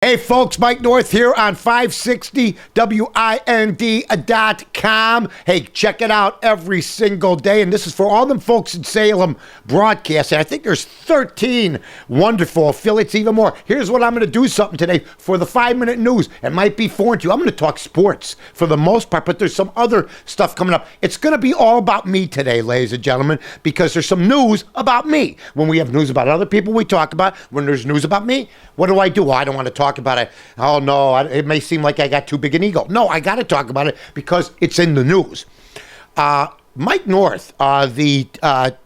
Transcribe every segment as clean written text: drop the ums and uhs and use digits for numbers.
Hey folks, Mike North here on 560 WIND.com. Hey, check it out every single day. And this is for all them folks in Salem broadcasting. I think there's 13 wonderful affiliates, even more. Here's what I'm going to do something today for the 5-minute news. It might be foreign to you. I'm going to talk sports for the most part, but there's some other stuff coming up. It's going to be all about me today, ladies and gentlemen, because there's some news about me. When we have news about other people, we talk about. When there's news about me, what do? Well, I don't want to talk about it. Oh no, it may seem like I got too big an ego. No, I got to talk about it because it's in the news. Mike North, the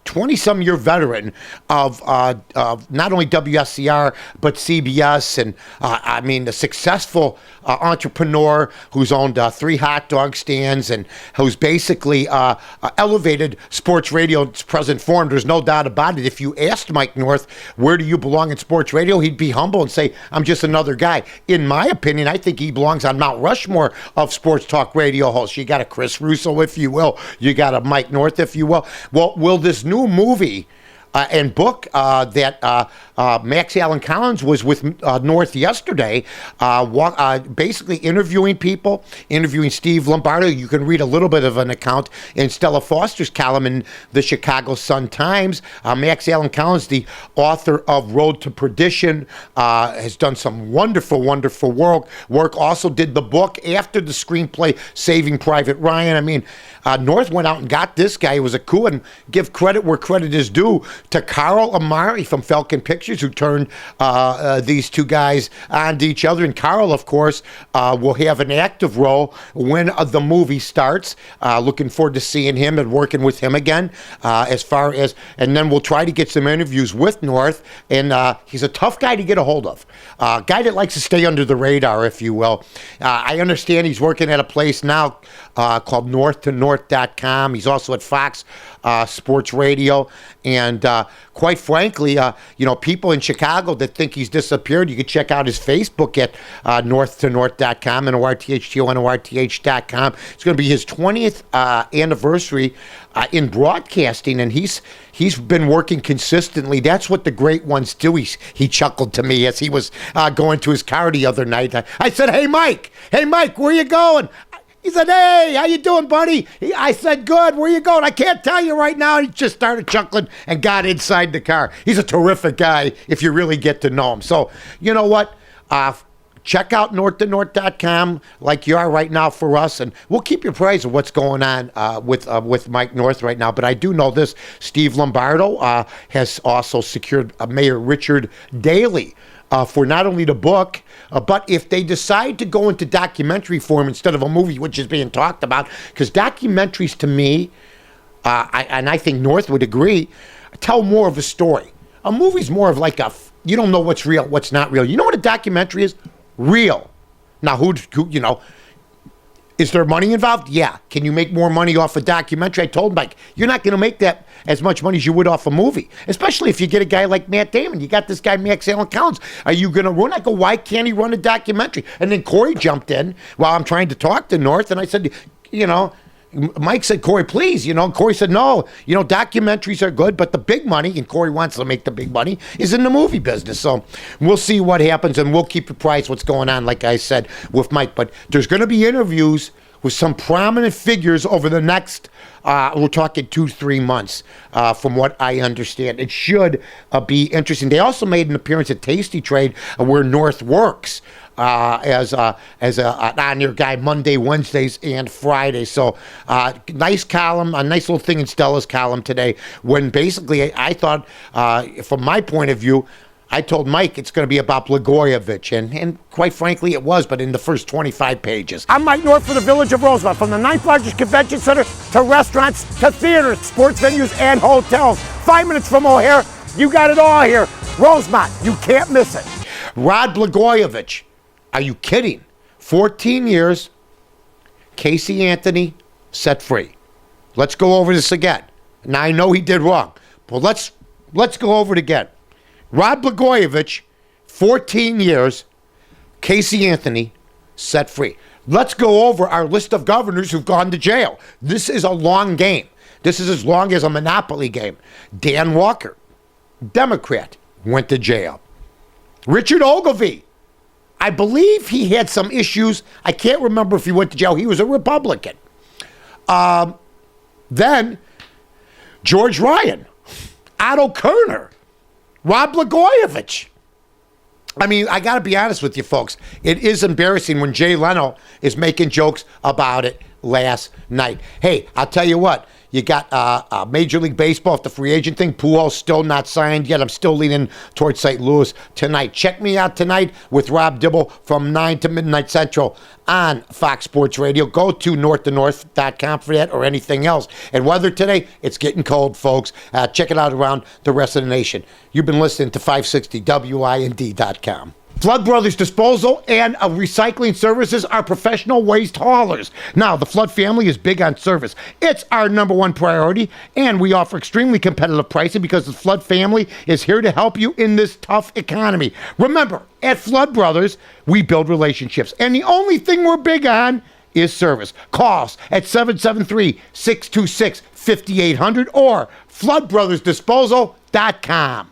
20-some-year veteran of not only WSCR but CBS, and a successful entrepreneur who's owned 3 hot dog stands and who's basically elevated sports radio to present form. There's no doubt about it. If you asked Mike North, where do you belong in sports radio, he'd be humble and say, I'm just another guy. In my opinion, I think he belongs on Mount Rushmore of sports talk radio hosts. You got a Chris Russo, if you will. You got a Mike North, if you will. Well, will this new movie and book that Max Allen Collins was with North yesterday, basically interviewing people, interviewing Steve Lombardo. You can read a little bit of an account in Stella Foster's column in the Chicago Sun-Times. Max Allen Collins, the author of Road to Perdition, has done some wonderful, wonderful work. Also did the book after the screenplay, Saving Private Ryan. North went out and got this guy. It was a coup, and give credit where credit is due to Carl Amari from Falcon Pictures, who turned these two guys onto each other. And Carl, of course, will have an active role when the movie starts. Looking forward to seeing him and working with him again. And then we'll try to get some interviews with North. And he's a tough guy to get a hold of. Guy that likes to stay under the radar, if you will. I understand he's working at a place now called northtonorth.com. He's also at Fox Sports Radio. And quite frankly, people in Chicago that think he's disappeared, you can check out his Facebook at northtonorth.com and northtonorth.com. It's going to be his 20th anniversary in broadcasting, and he's been working consistently. That's what the great ones do. He chuckled to me as he was going to his car the other night. I said, Hey, Mike, where you going? He said, hey, how you doing, buddy? I said, good. Where you going? I can't tell you right now. He just started chuckling and got inside the car. He's a terrific guy if you really get to know him. So, you know what? Check out northtonorth.com like you are right now for us, and we'll keep you apprised of what's going on with Mike North right now. But I do know this. Steve Lombardo has also secured Mayor Richard Daley for not only the book, but if they decide to go into documentary form instead of a movie, which is being talked about, because documentaries to me, I think North would agree, tell more of a story. A movie's more of like you don't know what's real, what's not real. You know what a documentary is? Real. Now, who is there money involved? Yeah. Can you make more money off a documentary? I told Mike, you're not going to make that as much money as you would off a movie, especially if you get a guy like Matt Damon. You got this guy, Max Allen Collins. Are you going to run? I go, why can't he run a documentary? And then Corey jumped in while I'm trying to talk to North, and I said, Mike said, Corey, please, Corey said, no, documentaries are good, but the big money, and Corey wants to make the big money, is in the movie business. So we'll see what happens, and we'll keep apprised what's going on, like I said, with Mike. But there's going to be interviews with some prominent figures over the next, we're talking 2-3 months, from what I understand. It should be interesting. They also made an appearance at Tasty Trade where North works. As an on-air guy Monday, Wednesdays, and Fridays. So nice column, a nice little thing in Stella's column today, when basically I thought, from my point of view, I told Mike it's going to be about Blagojevich, and quite frankly it was, but in the first 25 pages. I'm Mike North for the Village of Rosemont. From the 9th largest convention center to restaurants to theaters, sports venues, and hotels. 5 minutes from O'Hare, you got it all here. Rosemont, you can't miss it. Rod Blagojevich. Are you kidding? 14 years, Casey Anthony set free. Let's go over this again. Now, I know he did wrong, but let's go over it again. Rod Blagojevich, 14 years, Casey Anthony set free. Let's go over our list of governors who've gone to jail. This is a long game. This is as long as a Monopoly game. Dan Walker, Democrat, went to jail. Richard Ogilvie, I believe he had some issues. I can't remember if he went to jail. He was a Republican. Then George Ryan, Otto Kerner, Rob Blagojevich. I mean, I got to be honest with you, folks. It is embarrassing when Jay Leno is making jokes about it last night. Hey, I'll tell you what. You got Major League Baseball, the free agent thing. Pujols still not signed yet. I'm still leaning towards St. Louis tonight. Check me out tonight with Rob Dibble from 9 to midnight Central on Fox Sports Radio. Go to northtonorth.com for that or anything else. And weather today, it's getting cold, folks. Check it out around the rest of the nation. You've been listening to 560WIND.com. Flood Brothers Disposal and Recycling Services are professional waste haulers. Now, the Flood family is big on service. It's our number one priority, and we offer extremely competitive pricing because the Flood family is here to help you in this tough economy. Remember, at Flood Brothers, we build relationships, and the only thing we're big on is service. Call us at 773-626-5800 or floodbrothersdisposal.com.